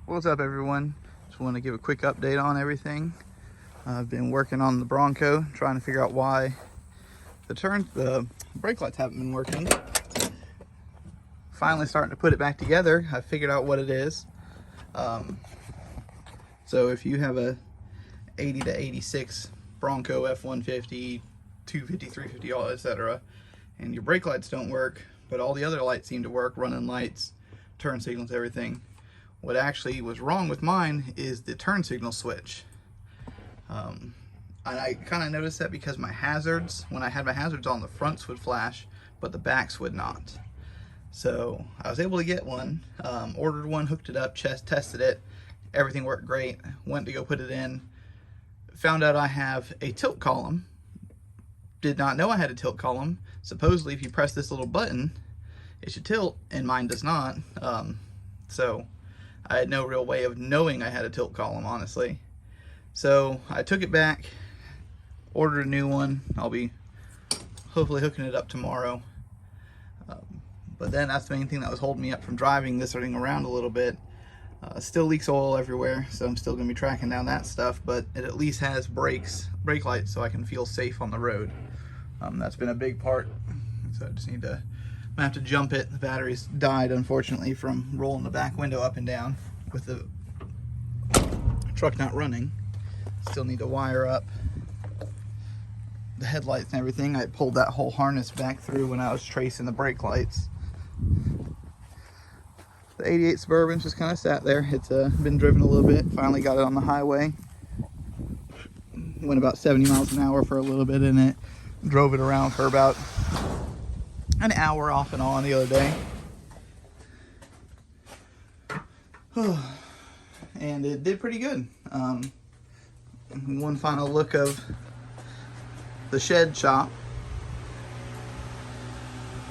What's up, everyone? Just want to give a quick update on everything. I've been working on the Bronco, trying to figure out why the brake lights haven't been working. Finally starting to put it back together. I figured out what it is. So if you have a 80 to 86 Bronco F-150, 250, 350, etc., and your brake lights don't work, but all the other lights seem to work, running lights, turn signals, everything. What actually was wrong with mine is the turn signal switch. And I kind of noticed that because my hazards, when I had my hazards on, the fronts would flash, but the backs would not. So I was able to get one, ordered one, hooked it up, tested it, everything worked great, went to go put it in, found out I have a tilt column, did not know I had a tilt column. Supposedly if you press this little button, it should tilt, and mine does not. So I had no real way of knowing I had a tilt column, honestly. So I took it back, ordered a new one. I'll be hopefully hooking it up tomorrow. But then that's the main thing that was holding me up from driving this thing around a little bit. Still leaks oil everywhere, so I'm still going to be tracking down that stuff, but it at least has brake lights so I can feel safe on the road. That's been a big part, so I just need to, I'm gonna have to jump it. The batteries died, unfortunately, from rolling the back window up and down with the truck not running. Still need to wire up the headlights and everything. I pulled that whole harness back through when I was tracing the brake lights. The 88 Suburban just kind of sat there. It's been driven a little bit. Finally got it on the highway. Went about 70 miles an hour for a little bit in it. Drove it around for about an hour off and on the other day. And it did pretty good. One final look of the shed shop,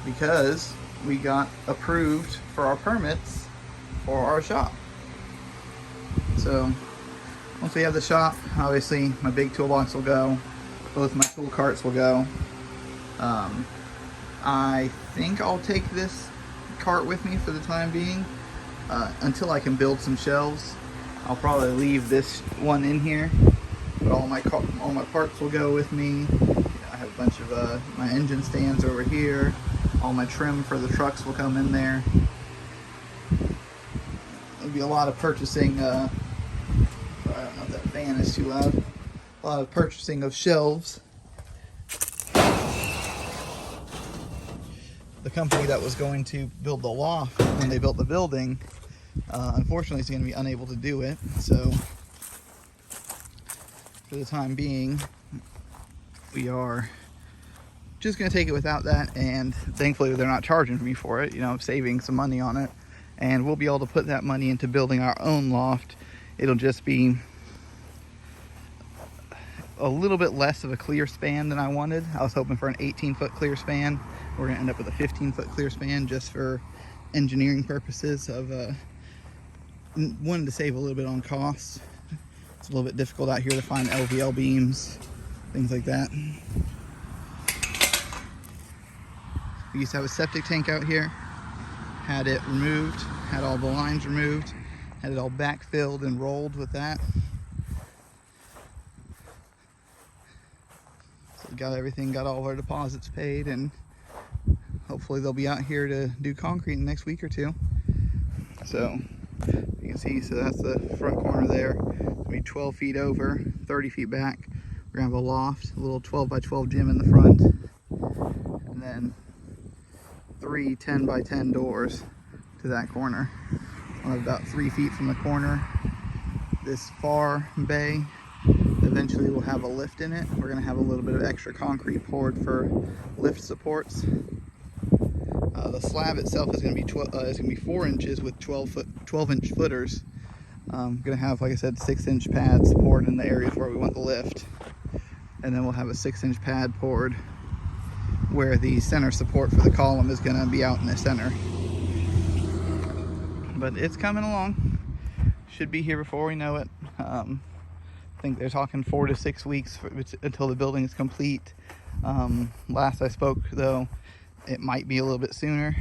because we got approved for our permits for our shop. So once we have the shop, obviously my big toolbox will go, both my tool carts will go. I think I'll take this cart with me for the time being until I can build some shelves. I'll probably leave this one in here, but all my parts will go with me. I have a bunch of my engine stands over here. All my trim for the trucks will come in there. There'll be a lot of purchasing. Sorry, I don't know if that fan is too loud. A lot of purchasing of shelves. The company that was going to build the loft when they built the building, unfortunately, is going to be unable to do it. So, for the time being, we are just going to take it without that, and thankfully they're not charging me for it. You know, I'm saving some money on it, and we'll be able to put that money into building our own loft. It'll just be a little bit less of a clear span than I wanted. I was hoping for an 18-foot clear span. We're going to end up with a 15-foot clear span just for engineering purposes of wanting to save a little bit on costs. It's a little bit difficult out here to find LVL beams, things like that. We used to have a septic tank out here, had it removed, had all the lines removed, had it all backfilled and rolled with that. So we got everything, got all of our deposits paid, and hopefully they'll be out here to do concrete in the next week or two. So you can see, so that's the front corner there. It's gonna be 12 feet over, 30 feet back. We're gonna have a loft, a little 12 by 12 gym in the front, and then 3 10 by 10 doors to that corner. We'll have about 3 feet from the corner. This far bay, eventually we'll have a lift in it. We're gonna have a little bit of extra concrete poured for lift supports. The slab itself is going to be 4 inches with 12-inch footers. I'm going to have, like I said, 6-inch pads poured in the areas where we want the lift, and then we'll have a 6-inch pad poured where the center support for the column is going to be out in the center. But it's coming along. Should be here before we know it. I think they're talking 4 to 6 weeks until the building is complete. Last I spoke, though, it might be a little bit sooner.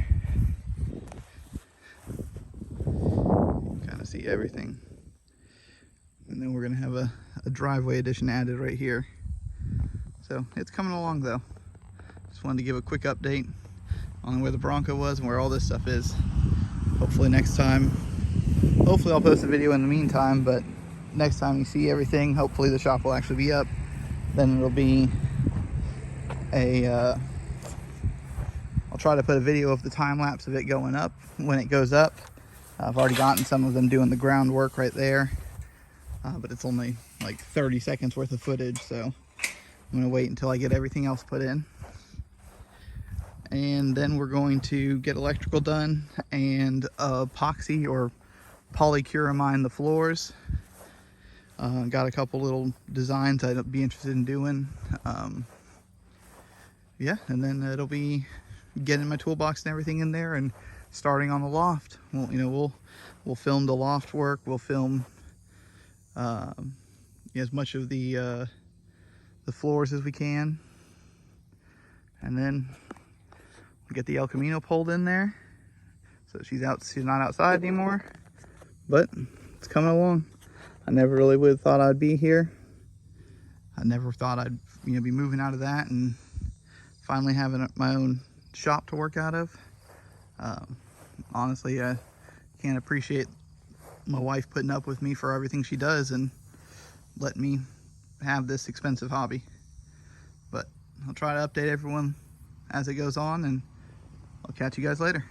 Kind of see see everything. And then we're gonna have a driveway addition added right here. So it's coming along though. Just wanted to give a quick update on where the Bronco was and where all this stuff is. Hopefully next time, hopefully I'll post a video in the meantime, but next time you see everything, hopefully the shop will actually be up. Then it'll be I'll try to put a video of the time lapse of it going up when it goes up. I've already gotten some of them doing the groundwork right there, but it's only like 30 seconds worth of footage, so I'm gonna wait until I get everything else put in. And then we're going to get electrical done and epoxy or polycuramine the floors. Got a couple little designs I'd be interested in doing. Yeah, and then it'll be getting my toolbox and everything in there and starting on the loft. Well, you know, we'll film the loft work. We'll film as much of the floors as we can, and then we'll get the El Camino pulled in there. So she's not outside anymore, but it's coming along. I never really would have thought I'd be here. I never thought I'd be moving out of that and finally having my own shop to work out of. Honestly, I can't appreciate my wife putting up with me for everything she does and letting me have this expensive hobby. But I'll try to update everyone as it goes on, and I'll catch you guys later.